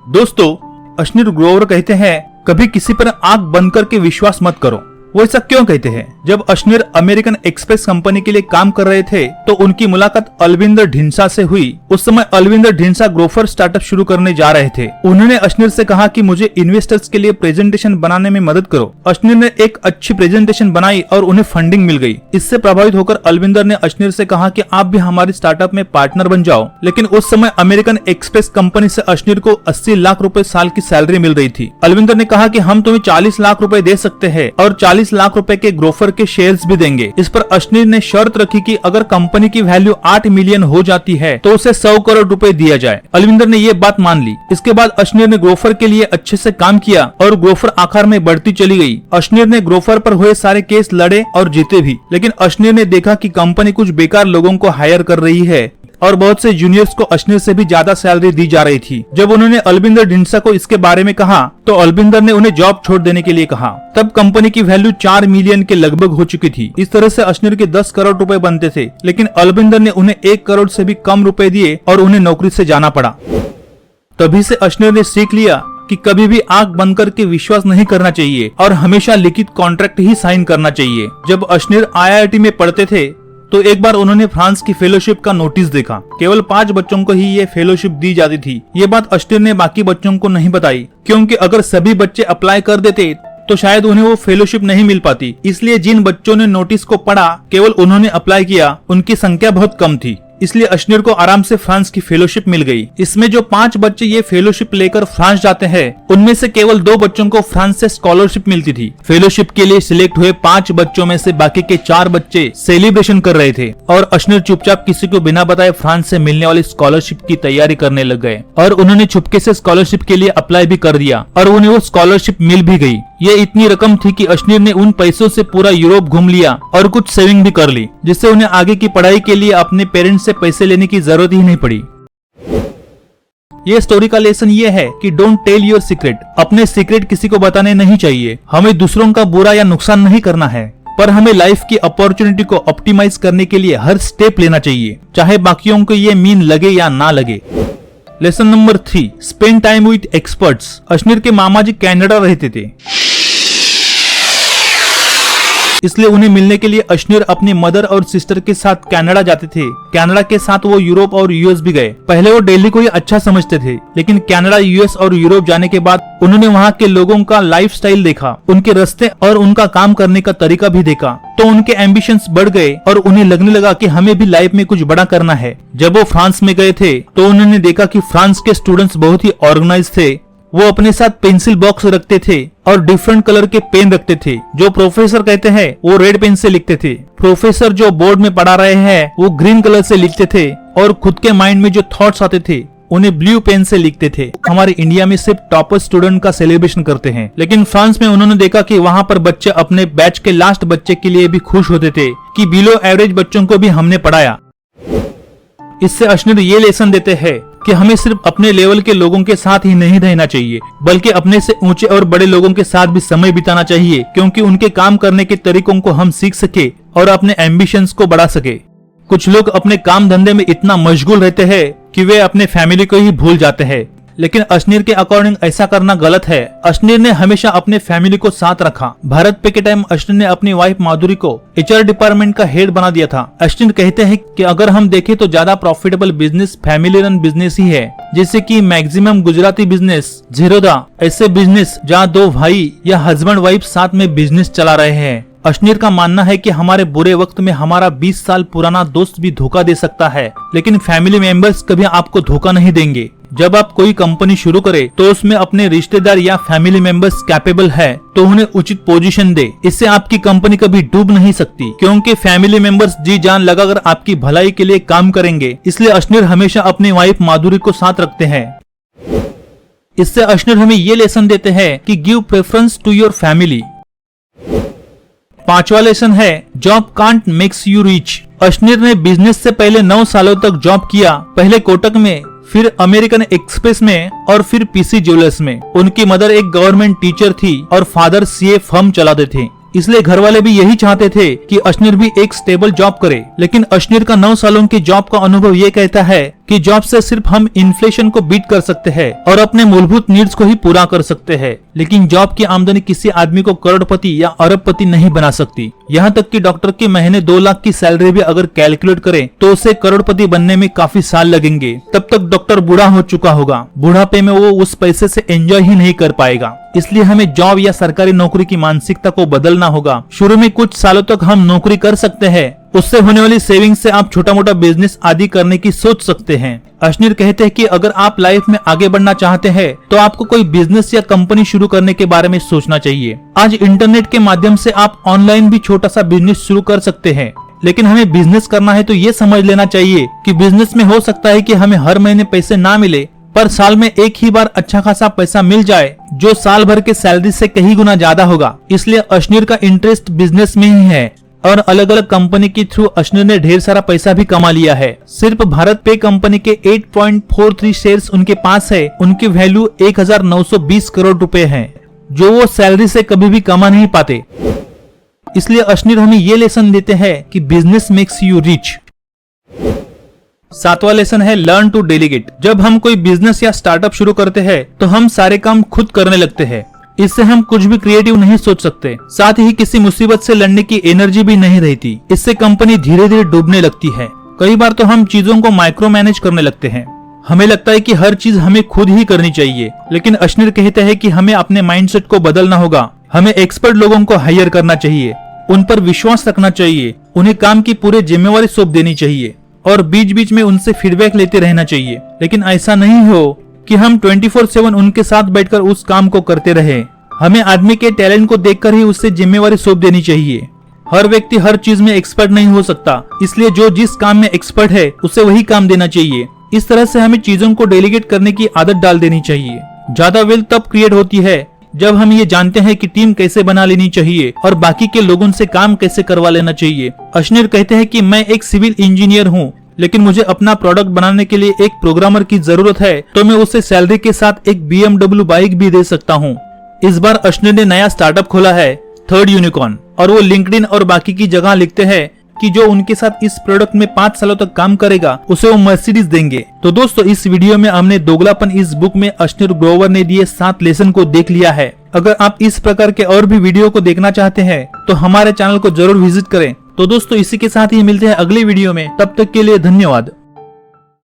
दोस्तों, अश्नीर ग्रोवर कहते हैं कभी किसी पर आंख बंद करके विश्वास मत करो। वो ऐसा क्यों कहते हैं? जब अश्नीर अमेरिकन एक्सप्रेस कंपनी के लिए काम कर रहे थे तो उनकी मुलाकात अलविंदर ढींसा से हुई। उस समय अलविंदर ढींसा ग्रोफर स्टार्टअप शुरू करने जा रहे थे। उन्होंने अश्नीर से कहा कि मुझे इन्वेस्टर्स के लिए प्रेजेंटेशन बनाने में मदद करो। अश्नीर ने एक अच्छी प्रेजेंटेशन बनाई और उन्हें फंडिंग मिल गई। इससे प्रभावित होकर अलविंदर ने अश्नीर से कहा कि आप भी हमारी स्टार्टअप में पार्टनर बन जाओ। लेकिन उस समय अमेरिकन एक्सप्रेस कंपनी से अश्नीर को 80 लाख रुपए साल की सैलरी मिल रही थी। अलविंदर ने कहा कि हम तुम्हें 40 लाख रुपए दे सकते हैं और 40 लाख रुपए के ग्रोफर के शेयर्स भी देंगे। इस पर अश्नीर ने शर्त रखी कि अगर कंपनी की वैल्यू 8 मिलियन हो जाती है तो उसे 100 करोड़ रुपए दिया जाए। अलविंदर ने ये बात मान ली। इसके बाद अश्नीर ने ग्रोफर के लिए अच्छे से काम किया और ग्रोफर आकार में बढ़ती चली गई। अश्नीर ने ग्रोफर पर हुए सारे केस लड़े और जीते भी। लेकिन अश्नीर ने देखा कि कंपनी कुछ बेकार लोगों को हायर कर रही है और बहुत से जूनियर्स को अश्नीर से भी ज्यादा सैलरी दी जा रही थी। जब उन्होंने अलविंदर ढींसा को इसके बारे में कहा तो अलविंदर ने उन्हें जॉब छोड़ देने के लिए कहा। तब कंपनी की वैल्यू 4 मिलियन के लगभग हो चुकी थी। इस तरह से अश्नीर के 10 करोड़ रुपए बनते थे। लेकिन अलविंदर ने उन्हें 1 करोड़ से भी कम रुपए दिए और उन्हें नौकरी से जाना पड़ा। तभी से अश्नीर ने सीख लिया कि कभी भी आंख बंद करके विश्वास नहीं करना चाहिए और हमेशा लिखित कॉन्ट्रैक्ट ही साइन करना चाहिए। जब अश्नीर IIT में पढ़ते थे तो एक बार उन्होंने फ्रांस की फेलोशिप का नोटिस देखा। केवल 5 बच्चों को ही ये फेलोशिप दी जाती थी। ये बात अश्नीर ने बाकी बच्चों को नहीं बताई, क्योंकि अगर सभी बच्चे अप्लाई कर देते तो शायद उन्हें वो फेलोशिप नहीं मिल पाती। इसलिए जिन बच्चों ने नोटिस को पढ़ा, केवल उन्होंने अप्लाई किया, उनकी संख्या बहुत कम थी। इसलिए अश्नीर को आराम से फ्रांस की फेलोशिप मिल गई। इसमें जो 5 बच्चे ये फेलोशिप लेकर फ्रांस जाते हैं, उनमें से केवल 2 बच्चों को फ्रांस से स्कॉलरशिप मिलती थी। फेलोशिप के लिए सिलेक्ट हुए 5 बच्चों में से बाकी के 4 बच्चे सेलिब्रेशन कर रहे थे और अश्नीर चुपचाप किसी को बिना बताए फ्रांस से मिलने वाली स्कॉलरशिप की तैयारी करने लग गए और उन्होंने चुपके से स्कॉलरशिप के लिए अप्लाई भी कर दिया और उन्हें वो स्कॉलरशिप मिल भी गई। ये इतनी रकम थी कि अश्नीर ने उन पैसों से पूरा यूरोप घूम लिया और कुछ सेविंग भी कर ली, जिससे उन्हें आगे की पढ़ाई के लिए अपने पेरेंट्स से पैसे लेने की जरूरत ही नहीं पड़ी। ये स्टोरी का लेसन ये है कि डोंट टेल योर सीक्रेट। अपने सीक्रेट किसी को बताने नहीं चाहिए। हमें दूसरों का बुरा या नुकसान नहीं करना है, पर हमें लाइफ की अपॉर्चुनिटी को ऑप्टिमाइज करने के लिए हर स्टेप लेना चाहिए, चाहे बाकियों को ये मीन लगे या ना लगे। Lesson number 3, spend time with experts. Ashneer के मामा जी कनाडा रहते थे, इसलिए उन्हें मिलने के लिए अश्नीर अपनी मदर और सिस्टर के साथ कनाडा जाते थे। कनाडा के साथ वो यूरोप और यूएस भी गए। पहले वो दिल्ली को ही अच्छा समझते थे, लेकिन कनाडा, यूएस और यूरोप जाने के बाद उन्होंने वहाँ के लोगों का लाइफस्टाइल देखा, उनके रास्ते और उनका काम करने का तरीका भी देखा। तो उनके एम्बिशंस बढ़ गए और उन्हें लगने लगा कि हमें भी लाइफ में कुछ बड़ा करना है। जब वो फ्रांस में गए थे तो उन्होंने देखा कि फ्रांस के स्टूडेंट्स बहुत ही ऑर्गेनाइज थे। वो अपने साथ पेंसिल बॉक्स रखते थे और डिफरेंट कलर के पेन रखते थे। जो प्रोफेसर कहते हैं वो रेड पेन से लिखते थे। प्रोफेसर जो बोर्ड में पढ़ा रहे हैं वो ग्रीन कलर से लिखते थे और खुद के माइंड में जो थॉट्स आते थे उन्हें ब्लू पेन से लिखते थे। हमारे इंडिया में सिर्फ टॉपर स्टूडेंट का सेलिब्रेशन करते हैं, लेकिन फ्रांस में उन्होंने देखा कि वहाँ पर बच्चे अपने बैच के लास्ट बच्चे के लिए भी खुश होते थे कि बिलो एवरेज बच्चों को भी हमने पढ़ाया। इससे अश्नीर ये लेसन देते हैं कि हमें सिर्फ अपने लेवल के लोगों के साथ ही नहीं रहना चाहिए, बल्कि अपने से ऊंचे और बड़े लोगों के साथ भी समय बिताना चाहिए, क्योंकि उनके काम करने के तरीकों को हम सीख सके और अपने एम्बिशंस को बढ़ा सके। कुछ लोग अपने काम धंधे में इतना मशगूल रहते हैं कि वे अपने फैमिली को ही भूल जाते हैं, लेकिन अश्नीर के अकॉर्डिंग ऐसा करना गलत है। अश्नीर ने हमेशा अपने फैमिली को साथ रखा। भारत पे के टाइम अश्नीर ने अपनी वाइफ माधुरी को HR डिपार्टमेंट का हेड बना दिया था। अश्नीर कहते हैं कि अगर हम देखें तो ज्यादा profitable business family run business ही है, जैसे कि मैक्सिमम गुजराती बिजनेस, जीरोदा, ऐसे बिजनेस जहाँ 2 भाई या हस्बैंड वाइफ साथ में बिजनेस चला रहे हैं। अश्नीर का मानना है कि हमारे बुरे वक्त में हमारा 20 साल पुराना दोस्त भी धोखा दे सकता है, लेकिन फैमिली मेंबर्स कभी आपको धोखा नहीं देंगे। जब आप कोई कंपनी शुरू करें तो उसमें अपने रिश्तेदार या फैमिली मेंबर्स कैपेबल है तो उन्हें उचित पोजीशन दे। इससे आपकी कंपनी कभी डूब नहीं सकती, क्योंकि फैमिली मेंबर्स जी जान लगाकर आपकी भलाई के लिए काम करेंगे। इसलिए अश्नीर हमेशा अपनी वाइफ माधुरी को साथ रखते हैं। इससे अश्नीर हमें ये लेसन देते हैं कि give preference to your family. 5वां लेसन है job can't makes you rich. Ashneer ने बिजनेस से पहले 9 सालों तक जॉब किया, पहले कोटक में, फिर अमेरिकन एक्सप्रेस में और फिर PC ज्वेलर्स में। उनकी मदर एक गवर्नमेंट टीचर थी और फादर CA फर्म चलाते थे। इसलिए घर वाले भी यही चाहते थे कि अश्नीर भी एक स्टेबल जॉब करे। लेकिन अश्नीर का 9 सालों की जॉब का अनुभव ये कहता है कि जॉब से सिर्फ हम इन्फ्लेशन को बीट कर सकते हैं और अपने मूलभूत नीड्स को ही पूरा कर सकते हैं, लेकिन जॉब की आमदनी किसी आदमी को करोड़पति या अरबपति नहीं बना सकती। यहाँ तक कि डॉक्टर की महीने 2 लाख की सैलरी भी अगर कैलकुलेट करें तो उसे करोड़पति बनने में काफी साल लगेंगे। तब तक डॉक्टर बूढ़ा हो चुका होगा, बुढ़ापे में वो उस पैसे से एंजॉय ही नहीं कर पाएगा। इसलिए हमें जॉब या सरकारी नौकरी की मानसिकता को बदलना होगा। शुरू में कुछ सालों तक हम नौकरी कर सकते हैं, उससे होने वाली सेविंग से आप छोटा मोटा बिजनेस आदि करने की सोच सकते हैं। अश्नीर कहते हैं कि अगर आप लाइफ में आगे बढ़ना चाहते हैं तो आपको कोई बिजनेस या कंपनी शुरू करने के बारे में सोचना चाहिए। आज इंटरनेट के माध्यम से आप ऑनलाइन भी छोटा सा बिजनेस शुरू कर सकते हैं, लेकिन हमें बिजनेस करना है तो ये समझ लेना चाहिए कि बिजनेस में हो सकता है कि हमें हर महीने पैसे ना मिले, पर साल में एक ही बार अच्छा खासा पैसा मिल जाए जो साल भर के सैलरी से कई गुना ज्यादा होगा। इसलिए अश्नीर का इंटरेस्ट बिजनेस में ही है और अलग अलग कंपनी के थ्रू अश्नीर ने ढेर सारा पैसा भी कमा लिया है। सिर्फ भारत पे कंपनी के 8.43 शेयर्स उनके पास है, उनकी वैल्यू 1920 करोड़ रुपए है, जो वो सैलरी से कभी भी कमा नहीं पाते। इसलिए अश्नीर हमें ये लेसन देते हैं कि बिजनेस मेक्स यू रिच। 7वां लेसन है लर्न टू डेलीगेट। जब हम कोई बिजनेस या स्टार्टअप शुरू करते हैं तो हम सारे काम खुद करने लगते हैं। इससे हम कुछ भी क्रिएटिव नहीं सोच सकते, साथ ही किसी मुसीबत से लड़ने की एनर्जी भी नहीं रहती। इससे कंपनी धीरे धीरे डूबने लगती है। कई बार तो हम चीजों को माइक्रो मैनेज करने लगते हैं। हमें लगता है कि हर चीज हमें खुद ही करनी चाहिए, लेकिन अश्नीर कहते हैं कि हमें अपने माइंडसेट को बदलना होगा। हमें एक्सपर्ट लोगों को हायर करना चाहिए, उन पर विश्वास रखना चाहिए, उन्हें काम की पूरी जिम्मेवारी सौंप देनी चाहिए और बीच बीच में उनसे फीडबैक लेते रहना चाहिए। लेकिन ऐसा नहीं हो कि हम 24/7 उनके साथ बैठकर उस काम को करते रहे। हमें आदमी के टैलेंट को देखकर ही उससे जिम्मेवारी सौंप देनी चाहिए। हर व्यक्ति हर चीज में एक्सपर्ट नहीं हो सकता, इसलिए जो जिस काम में एक्सपर्ट है उसे वही काम देना चाहिए। इस तरह से हमें चीजों को डेलीगेट करने की आदत डाल देनी चाहिए। ज्यादा वेल्थ तब क्रिएट होती है जब हम ये जानते हैं कि टीम कैसे बना लेनी चाहिए और बाकी के लोगों से काम कैसे करवा लेना चाहिए। अश्नीर कहते हैं कि मैं एक सिविल इंजीनियर हूँ, लेकिन मुझे अपना प्रोडक्ट बनाने के लिए एक प्रोग्रामर की जरूरत है, तो मैं उसे सैलरी के साथ एक BMW बाइक भी दे सकता हूँ। इस बार अश्नीर ने नया स्टार्टअप खोला है, थर्ड यूनिकॉर्न, और वो लिंक्डइन और बाकी की जगह लिखते हैं कि जो उनके साथ इस प्रोडक्ट में 5 सालों तक काम करेगा उसे वो मर्सिडीज देंगे। तो दोस्तों, इस वीडियो में हमने दोगलापन इस बुक में अश्नीर ग्रोवर ने दिए 7 लेसन को देख लिया है। अगर आप इस प्रकार के और भी वीडियो को देखना चाहते हैं तो हमारे चैनल को जरूर विजिट करें। तो दोस्तों, इसी के साथ ही मिलते हैं अगली वीडियो में। तब तक के लिए धन्यवाद।